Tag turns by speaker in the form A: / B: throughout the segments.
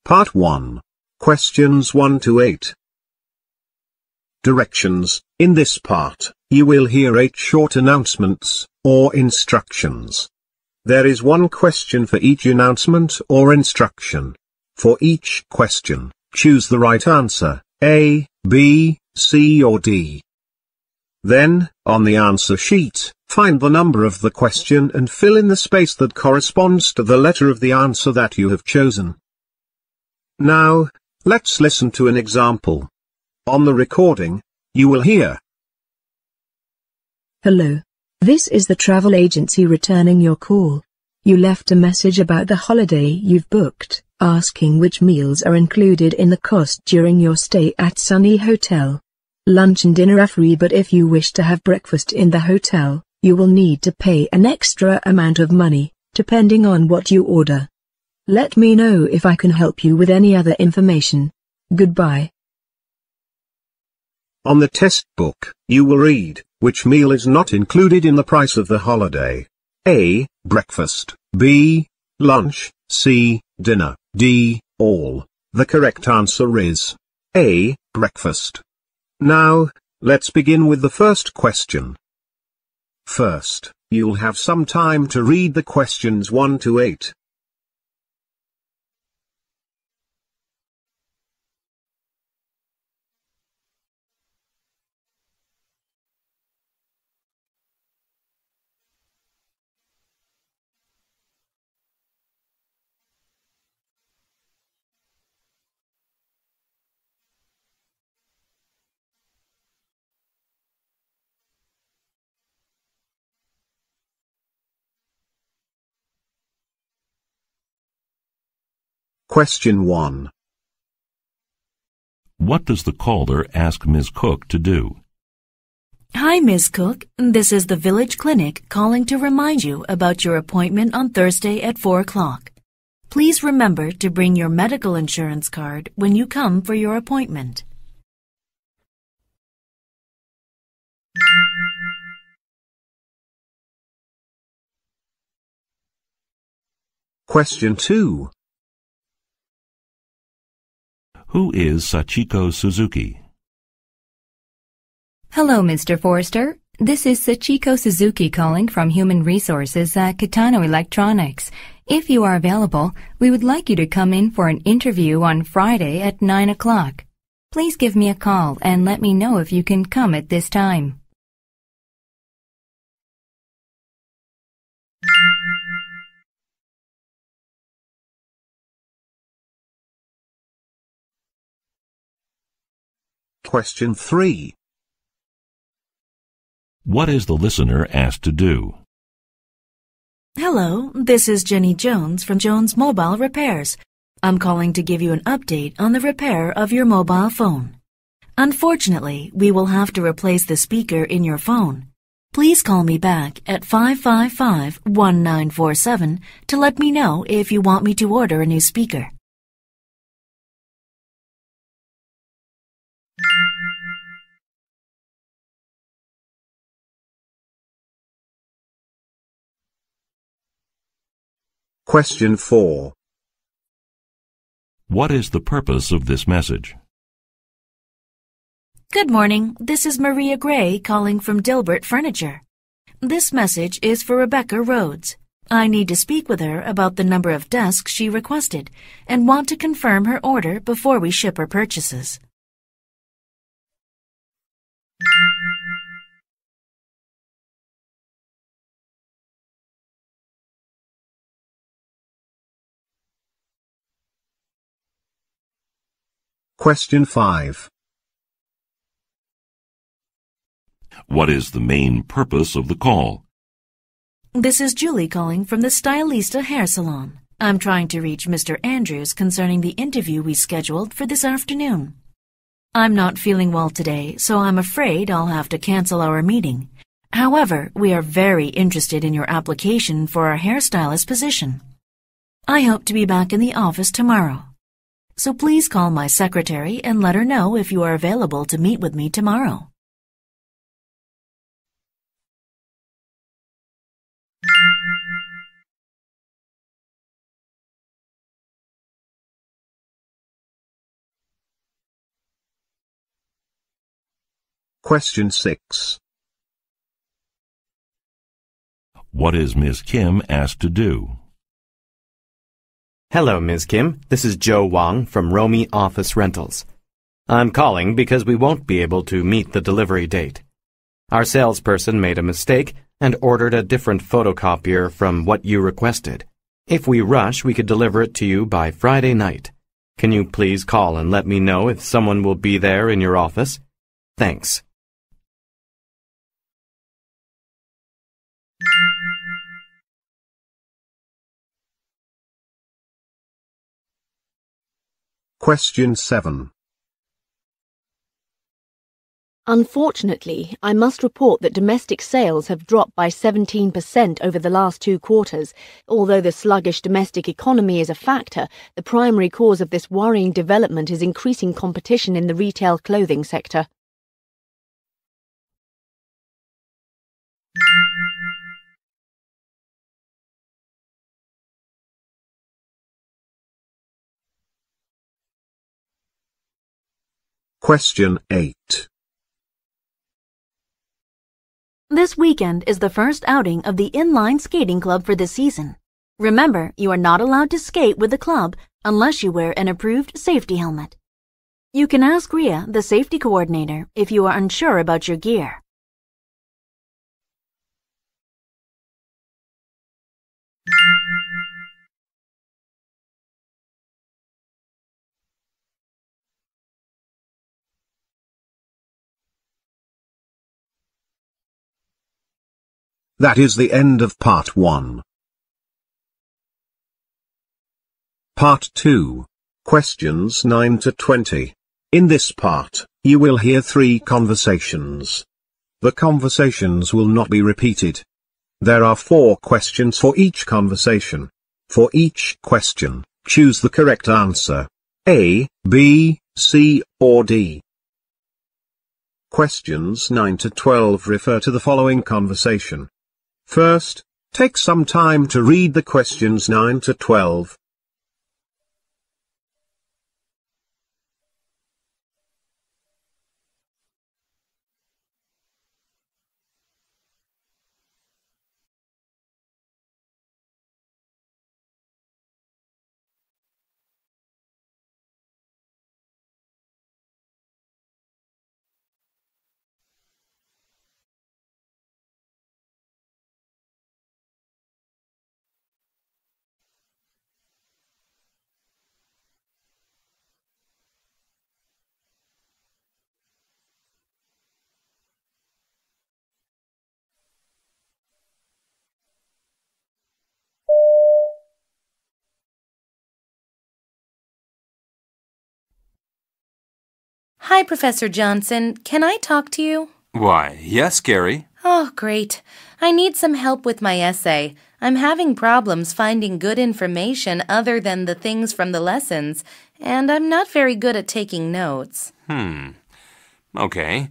A: Part 1. Questions 1 to 8. Directions. In this part, you will hear 8 short announcements, or instructions. There is one question for each announcement or instruction. For each question, choose the right answer, A, B, C or D. Then, on the answer sheet, find the number of the question and fill in the space that corresponds to the letter of the answer that you have chosen. Now, let's listen to an example. On the recording, you will hear:
B: Hello. This is the travel agency returning your call. You left a message about the holiday you've booked, asking which meals are included in the cost during your stay at Sunny Hotel. Lunch and dinner are free, but if you wish to have breakfast in the hotel, you will need to pay an extra amount of money, depending on what you order. Let me know if I can help you with any other information. Goodbye.
A: On the test book, you will read, which meal is not included in the price of the holiday. A. Breakfast. B. Lunch. C. Dinner. D. All. The correct answer is A. Breakfast. Now, let's begin with the first question. First, you'll have some time to read the questions 1 to 8. Question 1.
C: What does the caller ask Ms. Cook to do?
D: Hi, Ms. Cook. This is the village clinic calling to remind you about your appointment on Thursday at 4 o'clock. Please remember to bring your medical insurance card when you come for your appointment.
A: Question 2.
C: Who is Sachiko Suzuki?
E: Hello, Mr. Forrester. This is Sachiko Suzuki calling from Human Resources at Kitano Electronics. If you are available, we would like you to come in for an interview on Friday at 9 o'clock. Please give me a call and let me know if you can come at this time.
A: Question 3.
C: What is the listener asked to do?
D: Hello, this is Jenny Jones from Jones Mobile Repairs. I'm calling to give you an update on the repair of your mobile phone. Unfortunately, we will have to replace the speaker in your phone. Please call me back at 555-1947 to let me know if you want me to order a new speaker.
A: Question 4.
C: What is the purpose of this message?
D: Good morning. This is Maria Gray calling from Dilbert Furniture. This message is for Rebecca Rhodes. I need to speak with her about the number of desks she requested and want to confirm her order before we ship her purchases.
A: Question 5.
C: What is the main purpose of the call?
D: This is Julie calling from the Stylista Hair Salon. I'm trying to reach Mr. Andrews concerning the interview we scheduled for this afternoon. I'm not feeling well today, so I'm afraid I'll have to cancel our meeting. However, we are very interested in your application for our hairstylist position. I hope to be back in the office tomorrow. So please call my secretary and let her know if you are available to meet with me tomorrow.
A: Question 6.
C: What is Ms. Kim asked to do?
F: Hello, Ms. Kim. This is Joe Wong from Romy Office Rentals. I'm calling because we won't be able to meet the delivery date. Our salesperson made a mistake and ordered a different photocopier from what you requested. If we rush, we could deliver it to you by Friday night. Can you please call and let me know if someone will be there in your office? Thanks.
A: Question 7.
G: Unfortunately, I must report that domestic sales have dropped by 17% over the last 2 quarters. Although the sluggish domestic economy is a factor, the primary cause of this worrying development is increasing competition in the retail clothing sector.
A: Question 8.
D: This weekend is the first outing of the inline skating club for this season. Remember, you are not allowed to skate with the club unless you wear an approved safety helmet. You can ask Ria, the safety coordinator, if you are unsure about your gear.
A: That is the end of part 1. Part 2. Questions 9 to 20. In this part, you will hear 3 conversations. The conversations will not be repeated. There are 4 questions for each conversation. For each question, choose the correct answer. A, B, C, or D. Questions 9 to 12 refer to the following conversation. First, take some time to read the questions 9 to 12.
H: Hi, Professor Johnson. Can I talk to you?
I: Why, yes, Gary.
H: Oh, great. I need some help with my essay. I'm having problems finding good information other than the things from the lessons, and I'm not very good at taking notes.
I: Okay.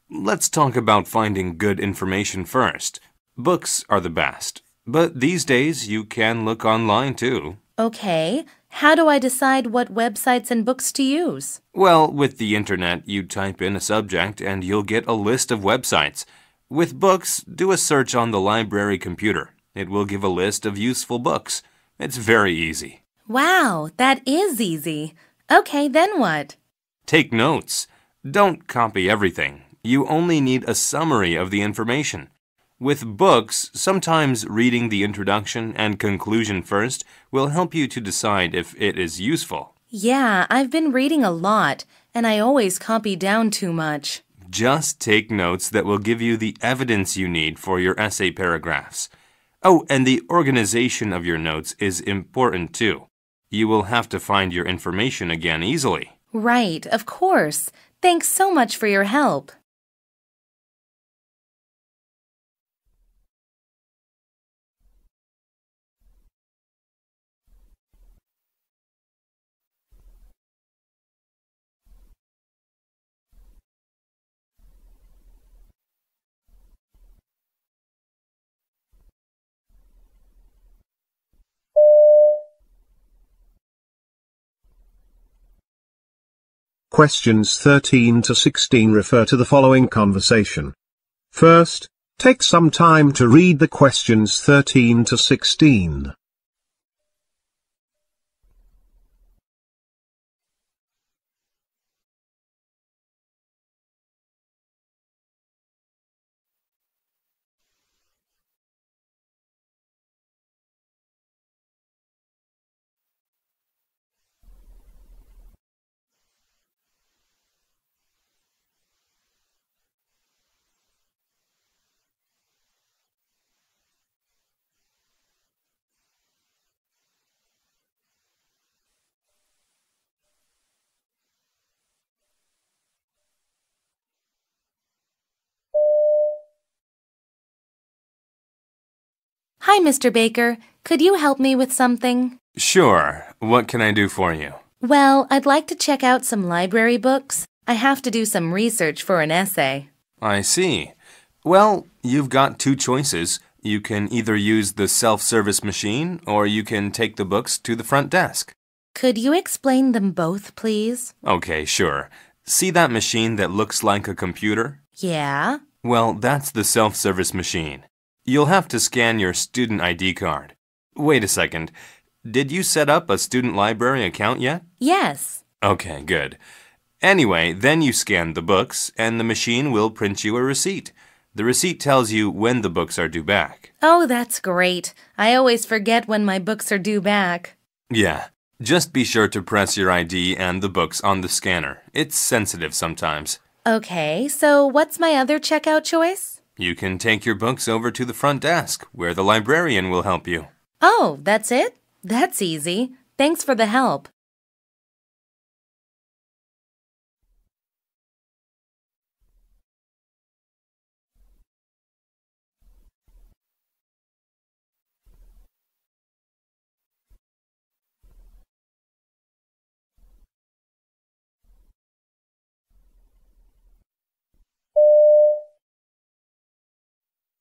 I: Let's talk about finding good information first. Books are the best, but these days you can look online too.
H: Okay. How do I decide what websites and books to use?
I: Well, with the internet, you type in a subject and you'll get a list of websites. With books, do a search on the library computer. It will give a list of useful books. It's very easy.
H: Wow, that is easy. Okay, then what?
I: Take notes. Don't copy everything. You only need a summary of the information. With books, sometimes reading the introduction and conclusion first will help you to decide if it is useful.
H: Yeah, I've been reading a lot, and I always copy down too much.
I: Just take notes that will give you the evidence you need for your essay paragraphs. Oh, and the organization of your notes is important too. You will have to find your information again easily.
H: Right, of course. Thanks so much for your help.
A: Questions 13 to 16 refer to the following conversation. First, take some time to read the questions 13 to 16.
H: Hi, Mr. Baker. Could you help me with something?
I: Sure. What can I do for you?
H: Well, I'd like to check out some library books. I have to do some research for an essay.
I: I see. Well, you've got two choices. You can either use the self-service machine, or you can take the books to the front desk.
H: Could you explain them both, please?
I: Okay, sure. See that machine that looks like a computer?
H: Yeah?
I: Well, that's the self-service machine. You'll have to scan your student ID card. Wait a second. Did you set up a student library account yet?
H: Yes.
I: Okay, good. Anyway, then you scan the books, and the machine will print you a receipt. The receipt tells you when the books are due back.
H: Oh, that's great. I always forget when my books are due back.
I: Yeah. Just be sure to press your ID and the books on the scanner. It's sensitive sometimes.
H: Okay, so what's my other checkout choice?
I: You can take your books over to the front desk, where the librarian will help you.
H: Oh, that's it? That's easy. Thanks for the help.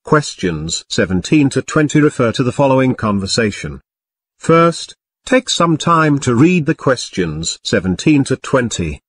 A: Questions 17 to 20 refer to the following conversation. First, take some time to read the questions 17 to 20.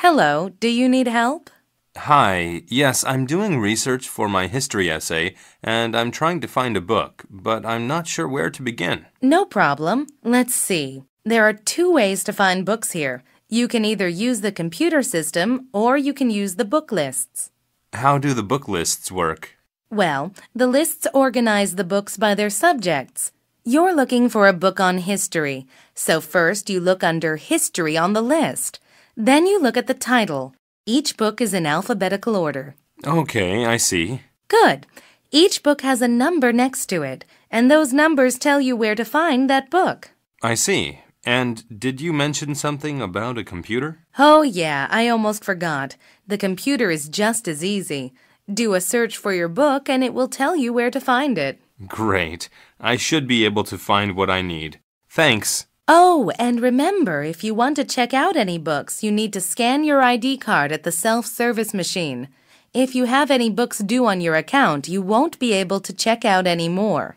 H: Hello, do you need help?
I: Hi, yes, I'm doing research for my history essay, and I'm trying to find a book, but I'm not sure where to begin.
H: No problem. Let's see. There are two ways to find books here. You can either use the computer system, or you can use the book lists.
I: How do the book lists work?
H: Well, the lists organize the books by their subjects. You're looking for a book on history, so first you look under History on the list. Then you look at the title. Each book is in alphabetical order.
I: Okay, I see.
H: Good. Each book has a number next to it, and those numbers tell you where to find that book.
I: I see. And did you mention something about a computer?
H: Oh, yeah, I almost forgot. The computer is just as easy. Do a search for your book, and it will tell you where to find it.
I: Great. I should be able to find what I need. Thanks.
H: Oh, and remember, if you want to check out any books, you need to scan your ID card at the self-service machine. If you have any books due on your account, you won't be able to check out any more.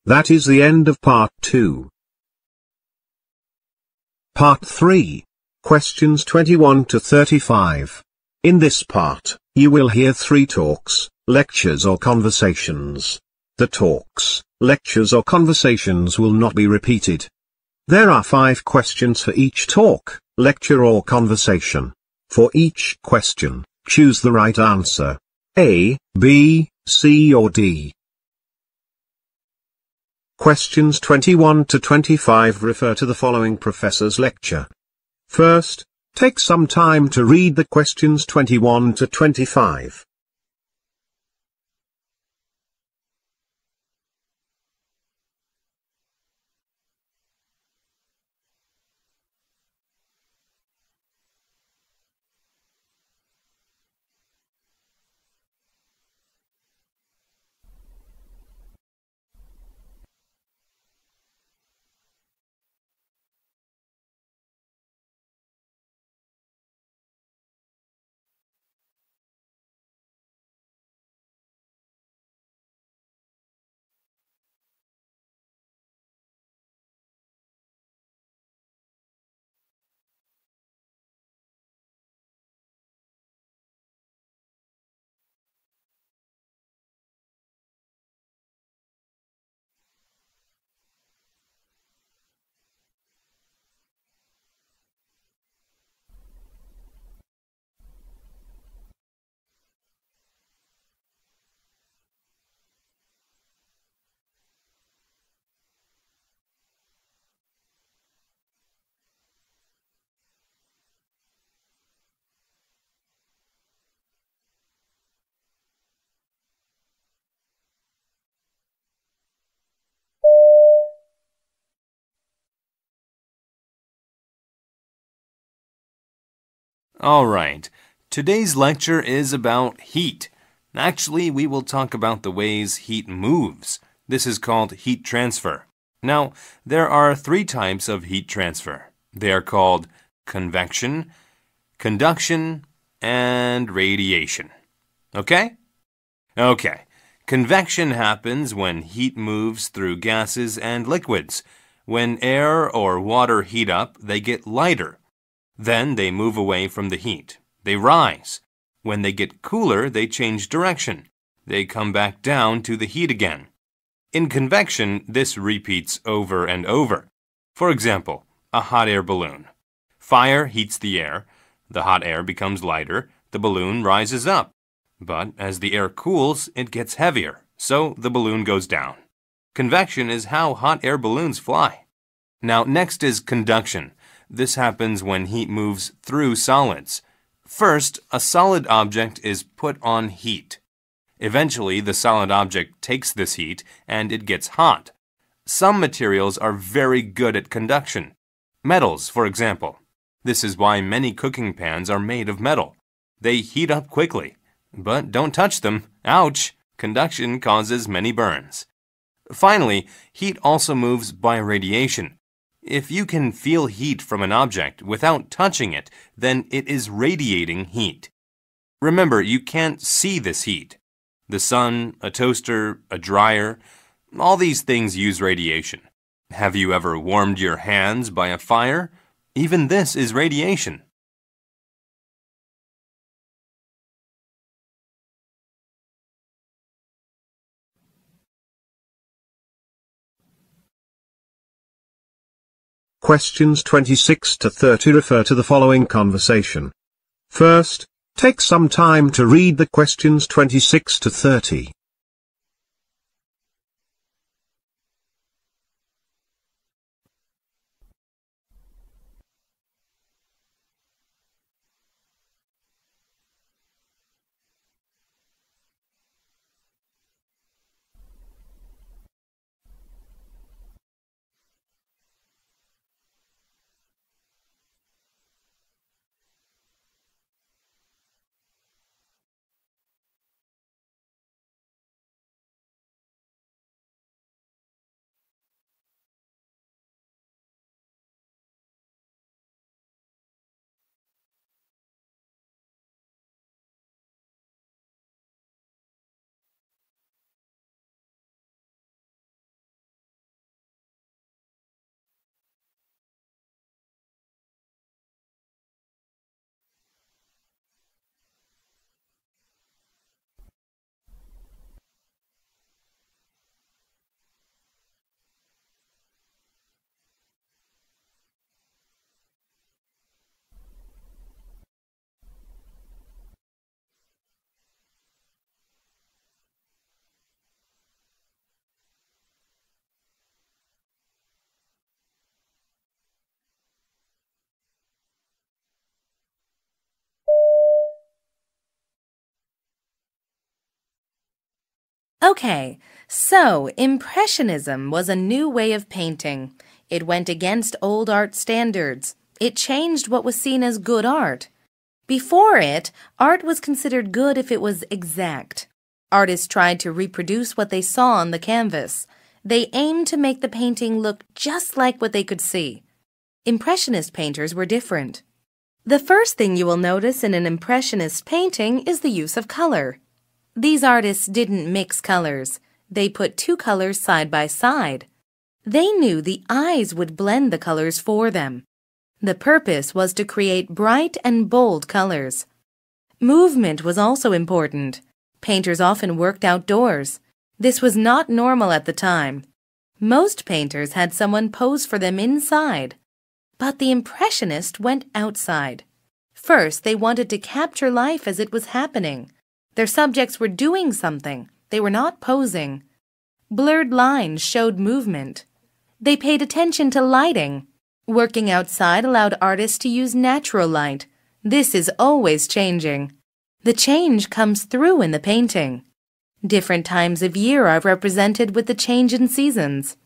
A: That is the end of part 2. Part 3. Questions 21 to 35. In this part, you will hear 3 talks, lectures or conversations. The talks, lectures or conversations will not be repeated. There are 5 questions for each talk, lecture or conversation. For each question, choose the right answer. A, B, C or D. Questions 21 to 25 refer to the following professor's lecture. First, take some time to read the questions 21 to 25.
I: Alright, today's lecture is about heat. Actually, we will talk about the ways heat moves. This is called heat transfer. Now, there are 3 types of heat transfer. They are called convection, conduction, and radiation. Okay? Okay. Convection happens when heat moves through gases and liquids. When air or water heat up, they get lighter. Then they move away from the heat. They rise. When they get cooler, they change direction. They come back down to the heat again. In convection, this repeats over and over. For example, a hot air balloon. Fire heats the air. The hot air becomes lighter. The balloon rises up. But as the air cools, it gets heavier, so the balloon goes down. Convection is how hot air balloons fly. Now, next is conduction. This happens when heat moves through solids. First, a solid object is put on heat. Eventually, the solid object takes this heat and it gets hot. Some materials are very good at conduction. Metals, for example. This is why many cooking pans are made of metal. They heat up quickly. But don't touch them. Ouch! Conduction causes many burns. Finally, heat also moves by radiation. If you can feel heat from an object without touching it, then it is radiating heat. Remember, you can't see this heat. The sun, a toaster, a dryer, all these things use radiation. Have you ever warmed your hands by a fire? Even this is radiation.
A: Questions 26 to 30 refer to the following conversation. First, take some time to read the questions 26 to 30.
H: Okay, so Impressionism was a new way of painting. It went against old art standards. It changed what was seen as good art. Before it, art was considered good if it was exact. Artists tried to reproduce what they saw on the canvas. They aimed to make the painting look just like what they could see. Impressionist painters were different. The first thing you will notice in an Impressionist painting is the use of color. These artists didn't mix colors. They put two colors side by side. They knew the eyes would blend the colors for them. The purpose was to create bright and bold colors. Movement was also important. Painters often worked outdoors. This was not normal at the time. Most painters had someone pose for them inside. But the Impressionists went outside. First, they wanted to capture life as it was happening. Their subjects were doing something. They were not posing. Blurred lines showed movement. They paid attention to lighting. Working outside allowed artists to use natural light. This is always changing. The change comes through in the painting. Different times of year are represented with the change in seasons.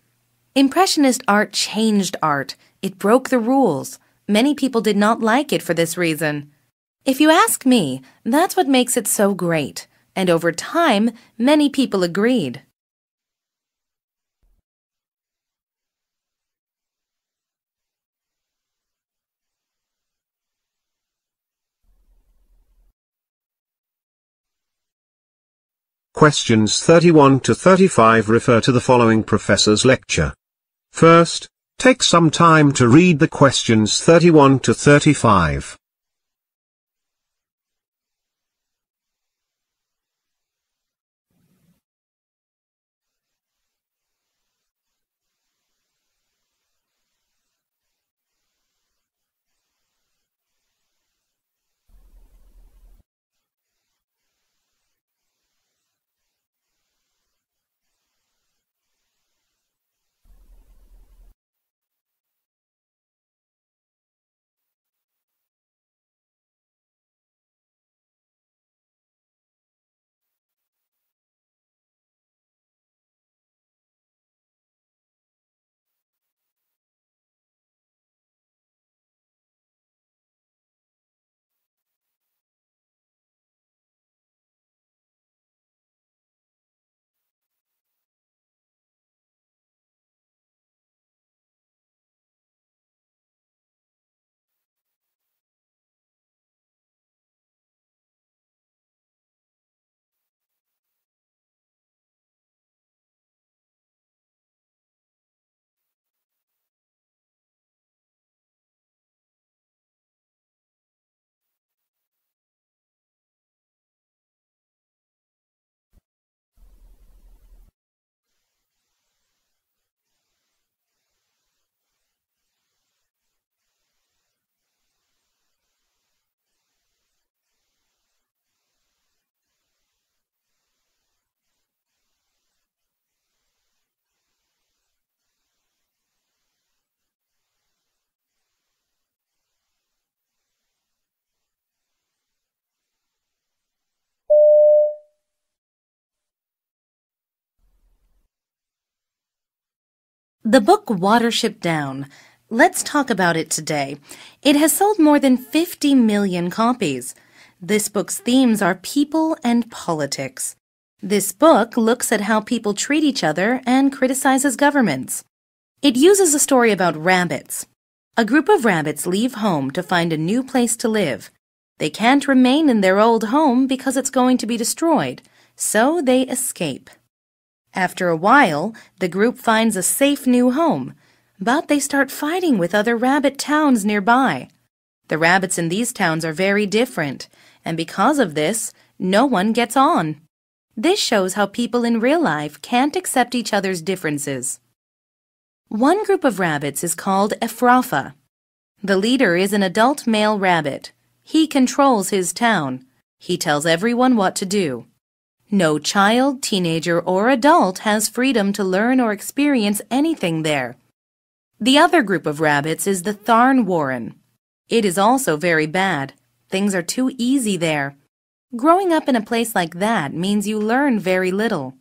H: Impressionist art changed art. It broke the rules. Many people did not like it for this reason. If you ask me, that's what makes it so great. And over time, many people agreed.
A: Questions 31 to 35 refer to the following professor's lecture. First, take some time to read the questions 31 to 35.
H: The book Watership Down. Let's talk about it today. It has sold more than 50 million copies. This book's themes are people and politics. This book looks at how people treat each other and criticizes governments. It uses a story about rabbits. A group of rabbits leave home to find a new place to live. They can't remain in their old home because it's going to be destroyed, so they escape. After a while, the group finds a safe new home, but they start fighting with other rabbit towns nearby. The rabbits in these towns are very different, and because of this, no one gets on. This shows how people in real life can't accept each other's differences. One group of rabbits is called Ephrafa. The leader is an adult male rabbit. He controls his town. He tells everyone what to do. No child, teenager, or adult has freedom to learn or experience anything there. The other group of rabbits is the Thorn Warren. It is also very bad. Things are too easy there. Growing up in a place like that means you learn very little.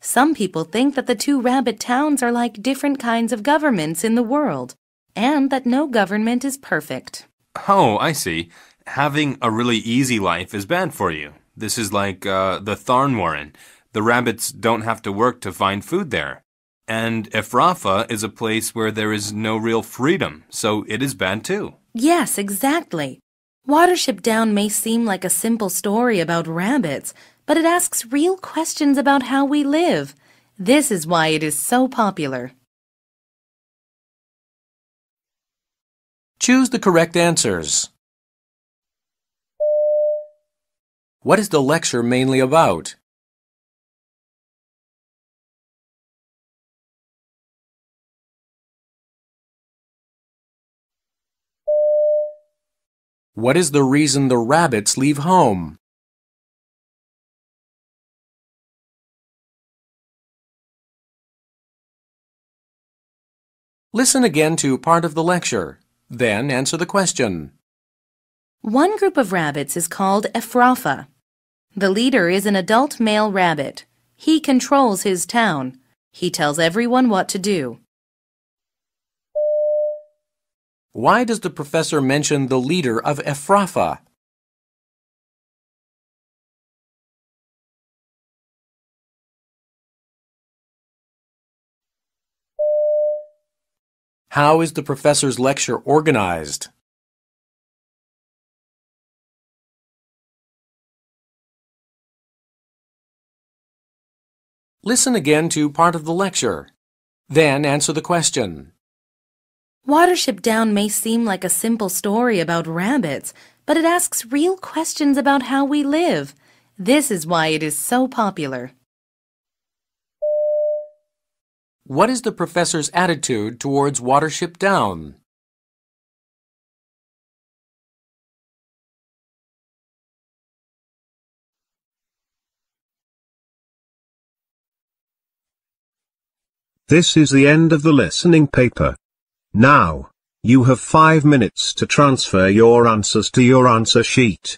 H: Some people think that the two rabbit towns are like different kinds of governments in the world, and that no government is perfect.
I: Oh, I see. Having a really easy life is bad for you. This is like the Thorn Warren. The rabbits don't have to work to find food there. And Ephrafa is a place where there is no real freedom, so it is bad too.
H: Yes, exactly. Watership Down may seem like a simple story about rabbits, but it asks real questions about how we live. This is why it is so popular.
J: Choose the correct answers. What is the lecture mainly about? What is the reason the rabbits leave home? Listen again to part of the lecture. Then answer the question.
H: One group of rabbits is called Ephrafa. The leader is an adult male rabbit. He controls his town. He tells everyone what to do.
J: Why does the professor mention the leader of Ephrafa? How is the professor's lecture organized? Listen again to part of the lecture. Then answer the question.
H: Watership Down may seem like a simple story about rabbits, but it asks real questions about how we live. This is why it is so popular.
J: What is the professor's attitude towards Watership Down?
A: This is the end of the listening paper. Now, you have 5 minutes to transfer your answers to your answer sheet.